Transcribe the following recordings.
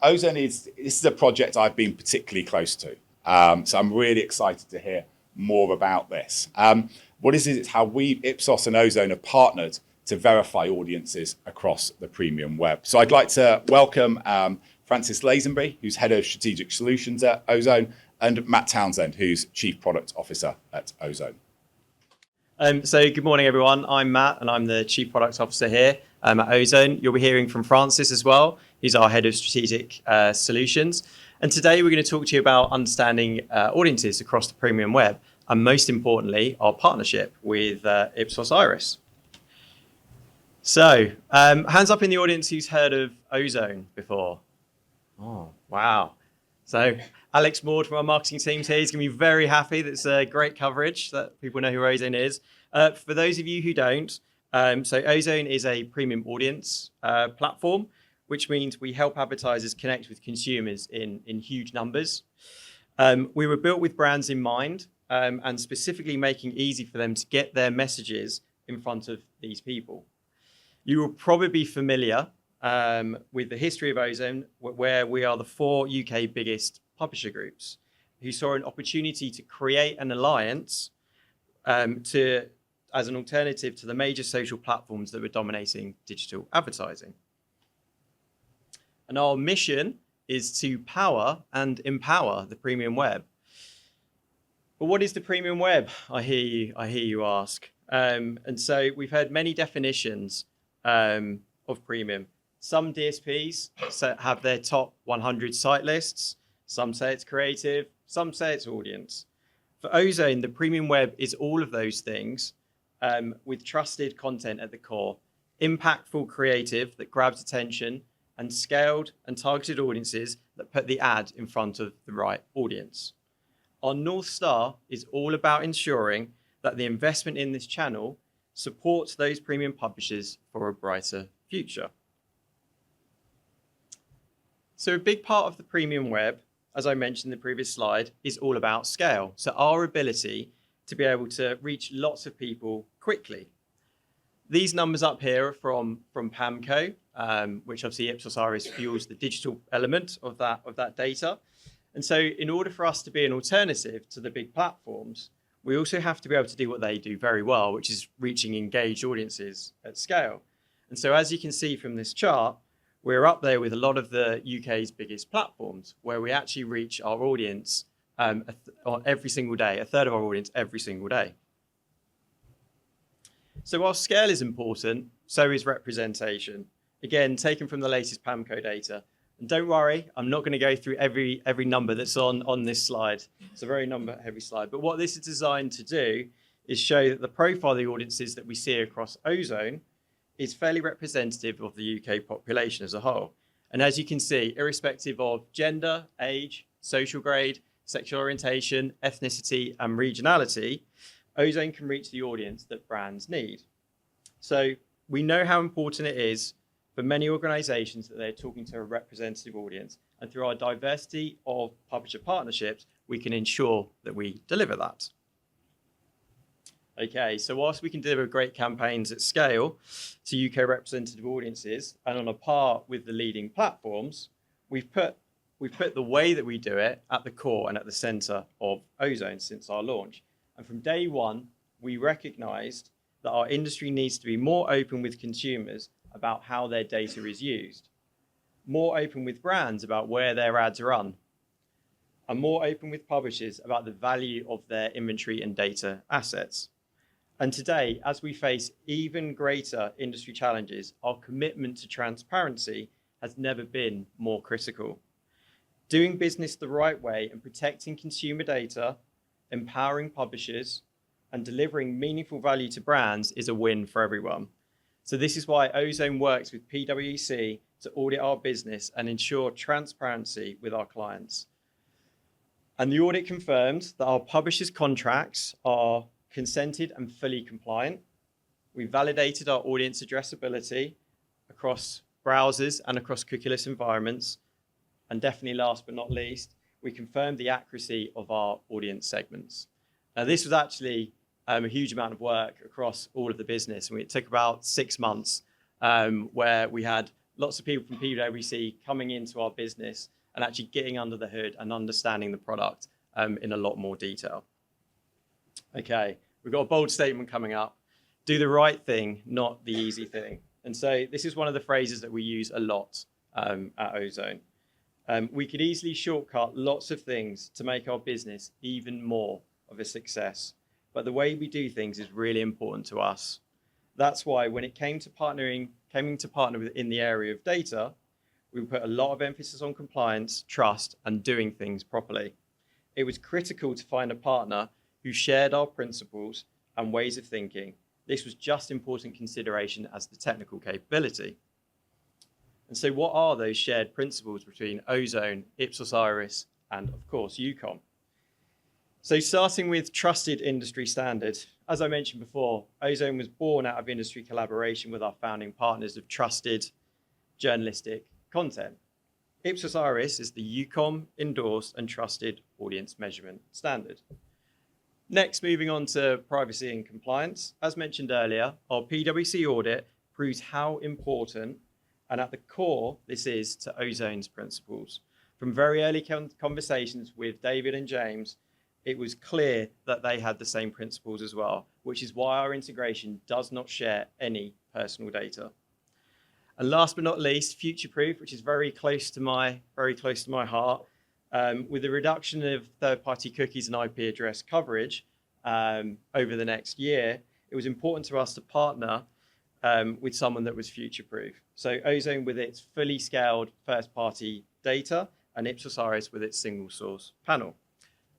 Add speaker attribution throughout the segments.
Speaker 1: Ozone this is a project I've been particularly close to. So I'm really excited to hear more about this. What is it? It's how we, Ipsos and Ozone, have partnered to verify audiences across the premium web. So I'd like to welcome Frances Lazenby, who's Head of Strategic Solutions at Ozone, and Matt Townsend, who's Chief Product Officer at Ozone.
Speaker 2: So good morning, everyone. I'm Matt, and I'm the Chief Product Officer here at Ozone. You'll be hearing from Frances as well. He's our Head of Strategic Solutions. And today we're going to talk to you about understanding audiences across the premium web, and most importantly, our partnership with Ipsos Iris. So hands up in the audience who's heard of Ozone before. Oh, wow. So Alex Maud from our marketing team's here. He's going to be very happy. That's great coverage that people know who Ozone is. For those of you who don't, so Ozone is a premium audience platform, which means we help advertisers connect with consumers in huge numbers. We were built with brands in mind and specifically making it easy for them to get their messages in front of these people. You will probably be familiar with the history of Ozone, where we are the 4 UK biggest publisher groups who saw an opportunity to create an alliance as an alternative to the major social platforms that were dominating digital advertising. And our mission is to power and empower the premium web. But what is the premium web? I hear you ask. And so we've heard many definitions of premium. Some DSPs have their top 100 site lists. Some say it's creative. Some say it's audience. For Ozone, the premium web is all of those things with trusted content at the core, impactful creative that grabs attention, and scaled and targeted audiences that put the ad in front of the right audience. Our North Star is all about ensuring that the investment in this channel supports those premium publishers for a brighter future. So a big part of the premium web, as I mentioned in the previous slide, is all about scale. So our ability to be able to reach lots of people quickly. These numbers up here are from PAMCO, which obviously Ipsos Iris fuels the digital element of that data. And so in order for us to be an alternative to the big platforms, we also have to be able to do what they do very well, which is reaching engaged audiences at scale. And so as you can see from this chart, we're up there with a lot of the UK's biggest platforms, where we actually reach our audience every single day, a third of our audience every single day. So while scale is important, so is representation. Again, taken from the latest PAMCO data. And don't worry, I'm not going to go through every number that's on this slide. It's a very number-heavy slide. But what this is designed to do is show that the profile of the audiences that we see across Ozone is fairly representative of the UK population as a whole. And as you can see, irrespective of gender, age, social grade, sexual orientation, ethnicity, and regionality, Ozone can reach the audience that brands need. So we know how important it is for many organizations that they're talking to a representative audience. And through our diversity of publisher partnerships, we can ensure that we deliver that. Okay, so whilst we can deliver great campaigns at scale to UK representative audiences and on a par with the leading platforms, we've put the way that we do it at the core and at the center of Ozone since our launch. And from day one, we recognized that our industry needs to be more open with consumers about how their data is used, more open with brands about where their ads run, and more open with publishers about the value of their inventory and data assets. And today, as we face even greater industry challenges, our commitment to transparency has never been more critical. Doing business the right way and protecting consumer data, empowering publishers, and delivering meaningful value to brands is a win for everyone. So this is why Ozone works with PwC to audit our business and ensure transparency with our clients. And the audit confirmed that our publishers' contracts are consented and fully compliant. We validated our audience addressability across browsers and across cookieless environments. And definitely last but not least, we confirmed the accuracy of our audience segments. Now, this was actually a huge amount of work across all of the business. And it took about 6 months where we had lots of people from PwC coming into our business and actually getting under the hood and understanding the product in a lot more detail. Okay, we've got a bold statement coming up. Do the right thing, not the easy thing. And so this is one of the phrases that we use a lot at Ozone. We could easily shortcut lots of things to make our business even more of a success. But the way we do things is really important to us. That's why when it came to partner in the area of data, we put a lot of emphasis on compliance, trust, and doing things properly. It was critical to find a partner who shared our principles and ways of thinking. This was just important consideration as the technical capability. And so what are those shared principles between Ozone, Ipsos Iris, and of course, UKOM? So starting with trusted industry standard. As I mentioned before, Ozone was born out of industry collaboration with our founding partners of trusted journalistic content. Ipsos Iris is the UKOM endorsed and trusted audience measurement standard. Next, moving on to privacy and compliance. As mentioned earlier, our PwC audit proves how important and at the core this is to Ozone's principles. From very early conversations with David and James, it was clear that they had the same principles as well, which is why our integration does not share any personal data. And last but not least, future-proof, which is very close to my heart. With the reduction of third-party cookies and IP address coverage over the next year, it was important to us to partner with someone that was future-proof. So Ozone with its fully scaled first-party data and Ipsos Iris with its single-source panel.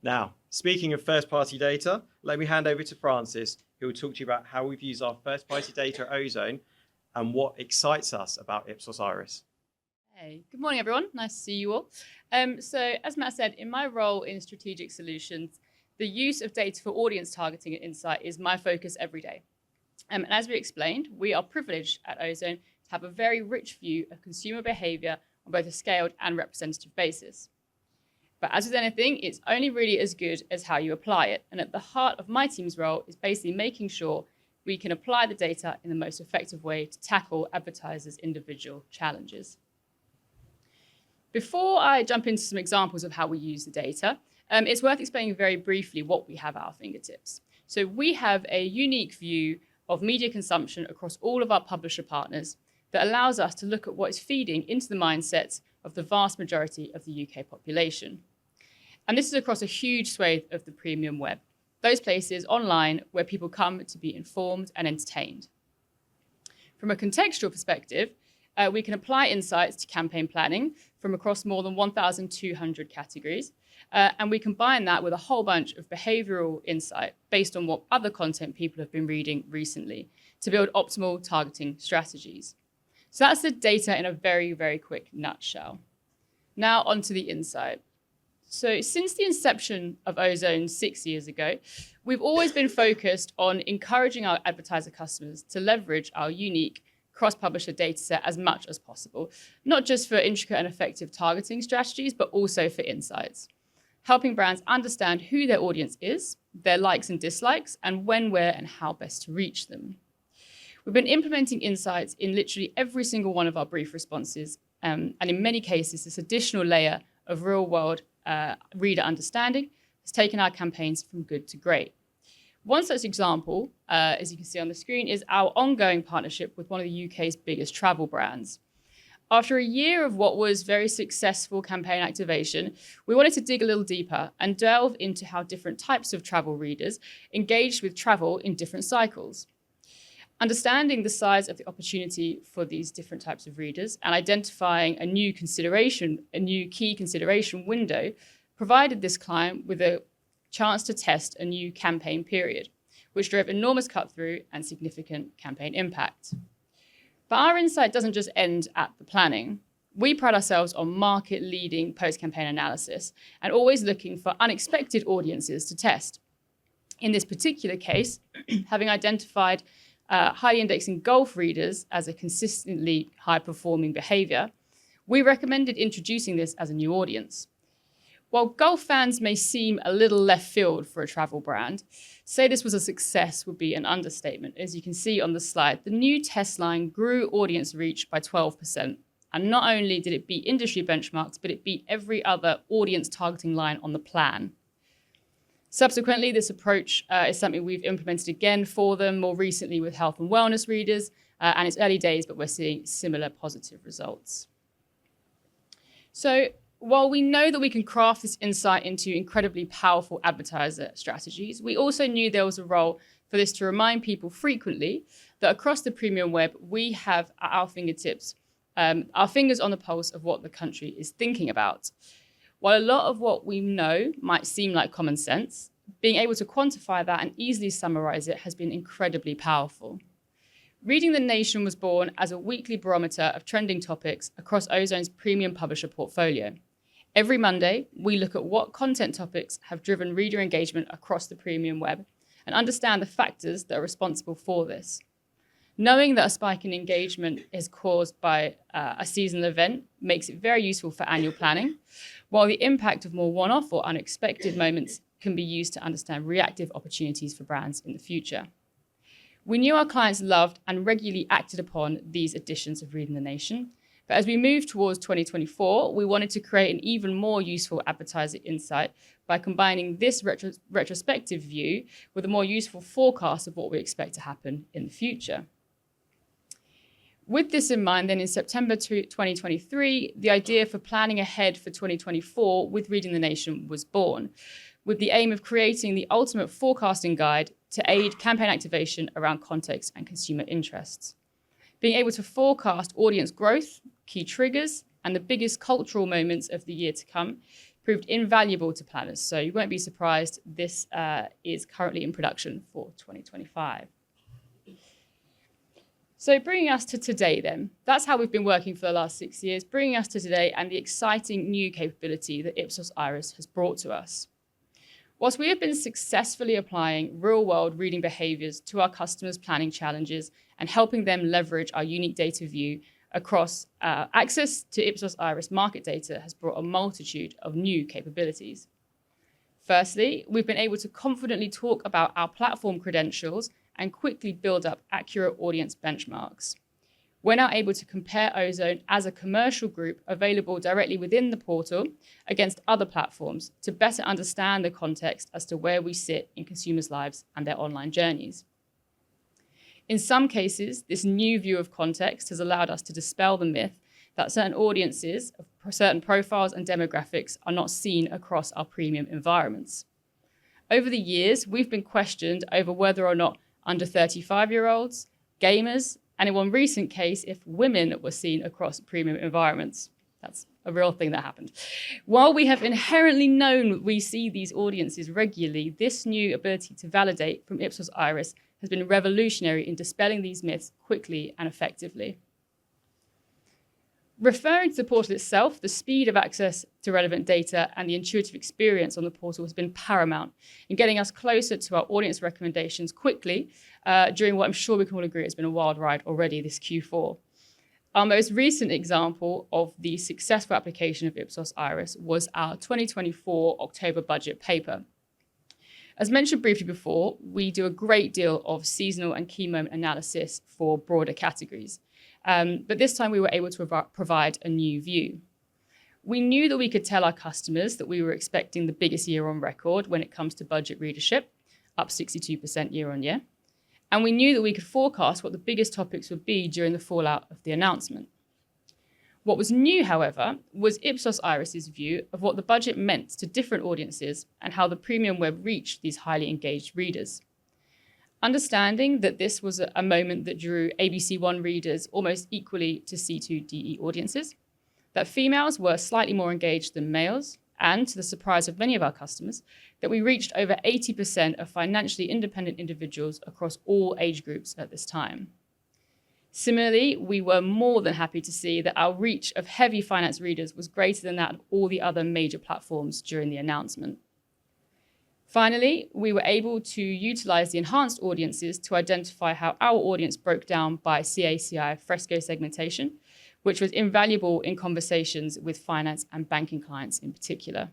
Speaker 2: Now, speaking of first-party data, let me hand over to Frances, who will talk to you about how we've used our first-party data at Ozone and what excites us about Ipsos Iris.
Speaker 3: Hey, good morning, everyone. Nice to see you all. So as Matt said, in my role in strategic solutions, the use of data for audience targeting and insight is my focus every day. And as we explained, we are privileged at Ozone to have a very rich view of consumer behavior on both a scaled and representative basis. But as with anything, it's only really as good as how you apply it. And at the heart of my team's role is basically making sure we can apply the data in the most effective way to tackle advertisers' individual challenges. Before I jump into some examples of how we use the data, it's worth explaining very briefly what we have at our fingertips. So we have a unique view of media consumption across all of our publisher partners that allows us to look at what is feeding into the mindsets of the vast majority of the UK population. And this is across a huge swathe of the premium web, those places online where people come to be informed and entertained. From a contextual perspective, we can apply insights to campaign planning from across more than 1,200 categories. And we combine that with a whole bunch of behavioral insight based on what other content people have been reading recently to build optimal targeting strategies. So that's the data in a very, very quick nutshell. Now onto the insight. So since the inception of Ozone 6 years ago, we've always been focused on encouraging our advertiser customers to leverage our unique cross-publisher data set as much as possible, not just for intricate and effective targeting strategies, but also for insights, helping brands understand who their audience is, their likes and dislikes, and when, where, and how best to reach them. We've been implementing insights in literally every single one of our brief responses, and in many cases, this additional layer of real-world reader understanding has taken our campaigns from good to great. One such example, as you can see on the screen, is our ongoing partnership with one of the UK's biggest travel brands. After a year of what was very successful campaign activation, we wanted to dig a little deeper and delve into how different types of travel readers engaged with travel in different cycles. Understanding the size of the opportunity for these different types of readers and identifying a new key consideration window provided this client with a chance to test a new campaign period, which drove enormous cut-through and significant campaign impact. But our insight doesn't just end at the planning. We pride ourselves on market-leading post-campaign analysis and always looking for unexpected audiences to test. In this particular case, having identified highly indexing golf readers as a consistently high-performing behavior, we recommended introducing this as a new audience. While golf fans may seem a little left field for a travel brand, say this was a success would be an understatement. As you can see on the slide, the new test line grew audience reach by 12%, And not only did it beat industry benchmarks, but it beat every other audience targeting line on the plan. Subsequently, this approach is something we've implemented again for them more recently with health and wellness readers. And it's early days, but we're seeing similar positive results. So while we know that we can craft this insight into incredibly powerful advertiser strategies, we also knew there was a role for this to remind people frequently that across the premium web, we have at our fingertips, our fingers on the pulse of what the country is thinking about. While a lot of what we know might seem like common sense, being able to quantify that and easily summarize it has been incredibly powerful. Reading the Nation was born as a weekly barometer of trending topics across Ozone's premium publisher portfolio. Every Monday, we look at what content topics have driven reader engagement across the premium web and understand the factors that are responsible for this. Knowing that a spike in engagement is caused by a seasonal event makes it very useful for annual planning, while the impact of more one-off or unexpected moments can be used to understand reactive opportunities for brands in the future. We knew our clients loved and regularly acted upon these editions of Reading the Nation, but as we move towards 2024, we wanted to create an even more useful advertiser insight by combining this retrospective view with a more useful forecast of what we expect to happen in the future. With this in mind, then in September 2023, the idea for planning ahead for 2024 with Reading the Nation was born, with the aim of creating the ultimate forecasting guide to aid campaign activation around context and consumer interests. Being able to forecast audience growth, key triggers, and the biggest cultural moments of the year to come proved invaluable to planners. So you won't be surprised, this is currently in production for 2025. So bringing us to today then, that's how we've been working for the last 6 years, bringing us to today and the exciting new capability that Ipsos Iris has brought to us. Whilst we have been successfully applying real-world reading behaviors to our customers' planning challenges and helping them leverage our unique data view across access to Ipsos Iris market data has brought a multitude of new capabilities. Firstly, we've been able to confidently talk about our platform credentials and quickly build up accurate audience benchmarks. We're now able to compare Ozone as a commercial group available directly within the portal against other platforms to better understand the context as to where we sit in consumers' lives and their online journeys. In some cases, this new view of context has allowed us to dispel the myth that certain audiences, certain profiles and demographics are not seen across our premium environments. Over the years, we've been questioned over whether or not under 35-year-olds, gamers, and in one recent case, if women were seen across premium environments. That's a real thing that happened. While we have inherently known we see these audiences regularly, this new ability to validate from Ipsos Iris has been revolutionary in dispelling these myths quickly and effectively. Referring to the portal itself, the speed of access to relevant data and the intuitive experience on the portal has been paramount in getting us closer to our audience recommendations quickly during what I'm sure we can all agree has been a wild ride already this Q4. Our most recent example of the successful application of Ipsos Iris was our 2024 October budget paper. As mentioned briefly before, we do a great deal of seasonal and key moment analysis for broader categories. But this time we were able to provide a new view. We knew that we could tell our customers that we were expecting the biggest year on record when it comes to budget readership, up 62% year on year. And we knew that we could forecast what the biggest topics would be during the fallout of the announcement. What was new, however, was Ipsos Iris's view of what the budget meant to different audiences and how the premium web reached these highly engaged readers. Understanding that this was a moment that drew ABC One readers almost equally to C2DE audiences, that females were slightly more engaged than males, and to the surprise of many of our customers, that we reached over 80% of financially independent individuals across all age groups at this time. Similarly, we were more than happy to see that our reach of heavy finance readers was greater than that of all the other major platforms during the announcement. Finally, we were able to utilize the enhanced audiences to identify how our audience broke down by CACI fresco segmentation, which was invaluable in conversations with finance and banking clients in particular.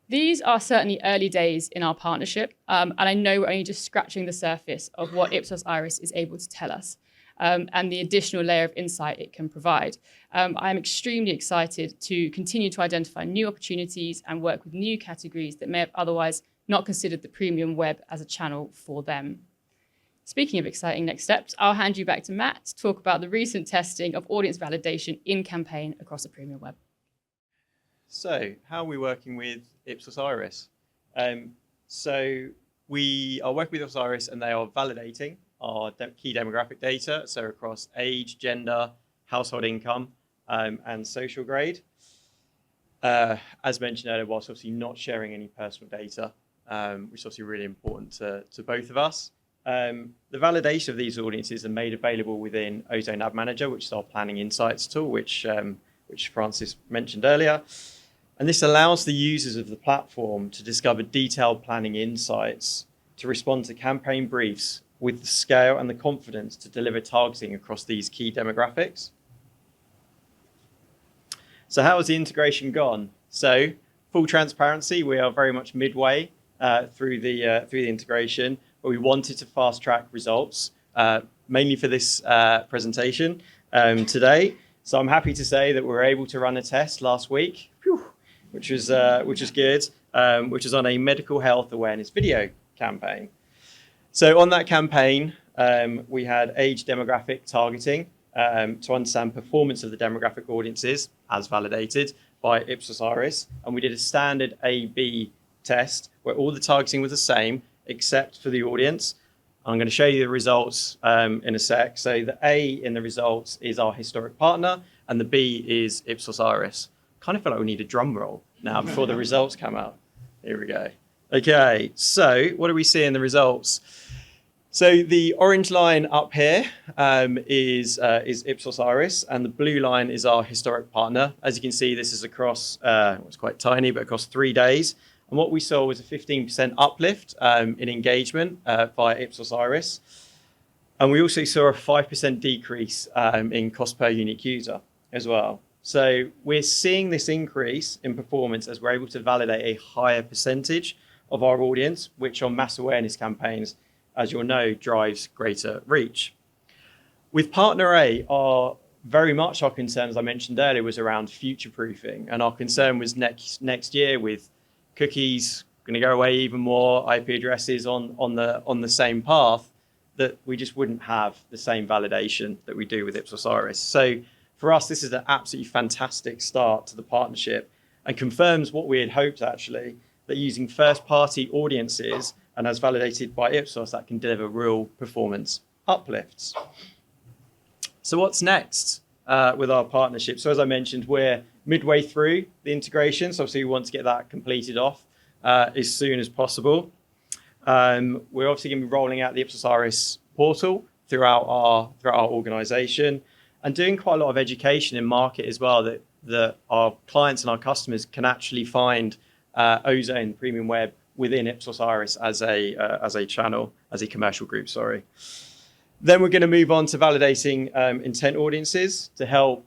Speaker 3: These are certainly early days in our partnership, and I know we're only just scratching the surface of what Ipsos Iris is able to tell us. and the additional layer of insight it can provide. I am extremely excited to continue to identify new opportunities and work with new categories that may have otherwise not considered the premium web as a channel for them. Speaking of exciting next steps, I'll hand you back to Matt to talk about the recent testing of audience validation in campaign across the premium web.
Speaker 2: So, how are we working with Ipsos Iris? So we are working with Ipsos Iris and they are validating our key demographic data, so across age, gender, household income, and social grade. As mentioned earlier, whilst obviously not sharing any personal data, which is obviously really important to both of us. The validation of these audiences are made available within Ozone Ad Manager, which is our planning insights tool, which Frances mentioned earlier. And this allows the users of the platform to discover detailed planning insights to respond to campaign briefs with the scale and the confidence to deliver targeting across these key demographics. So how has the integration gone? So full transparency, we are very much midway through the integration, but we wanted to fast track results, mainly for this presentation today. So I'm happy to say that we were able to run a test last week, which was good, which was on a medical health awareness video campaign. So on that campaign, we had age demographic targeting to understand performance of the demographic audiences as validated by Ipsos Iris. And we did a standard A/B test where all the targeting was the same except for the audience. I'm going to show you the results in a sec. So the A in the results is our historic partner and the B is Ipsos Iris. Kind of feel like we need a drum roll now before the results come out. Here we go. Okay, so what do we see in the results? So the orange line up here is Ipsos Iris, and the blue line is our historic partner. As you can see, this is across, it's quite tiny, but across 3 days. And what we saw was a 15% uplift in engagement via Ipsos Iris. And we also saw a 5% decrease in cost per unique user as well. So we're seeing this increase in performance as we're able to validate a higher percentage of our audience, which on mass awareness campaigns, as you'll know, drives greater reach. With Partner A, very much our concern, as I mentioned earlier, was around future-proofing. And our concern was next year with cookies going to go away even more, IP addresses on the same path, that we just wouldn't have the same validation that we do with Ipsos Iris. So for us, this is an absolutely fantastic start to the partnership and confirms what we had hoped, actually, that using first-party audiences and as validated by Ipsos, that can deliver real performance uplifts. So what's next with our partnership? So as I mentioned, we're midway through the integration. So obviously we want to get that completed off as soon as possible. We're obviously going to be rolling out the Ipsos Iris portal throughout our organization and doing quite a lot of education in market as well, that our clients and our customers can actually find Ozone Premium Web within Ipsos Iris as a channel, as a commercial group, sorry. Then we're going to move on to validating intent audiences to help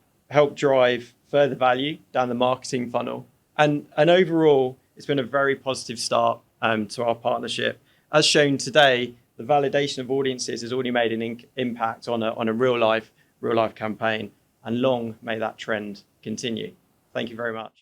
Speaker 2: drive further value down the marketing funnel. And overall, it's been a very positive start to our partnership. As shown today, the validation of audiences has already made an impact on a real life campaign, and long may that trend continue. Thank you very much.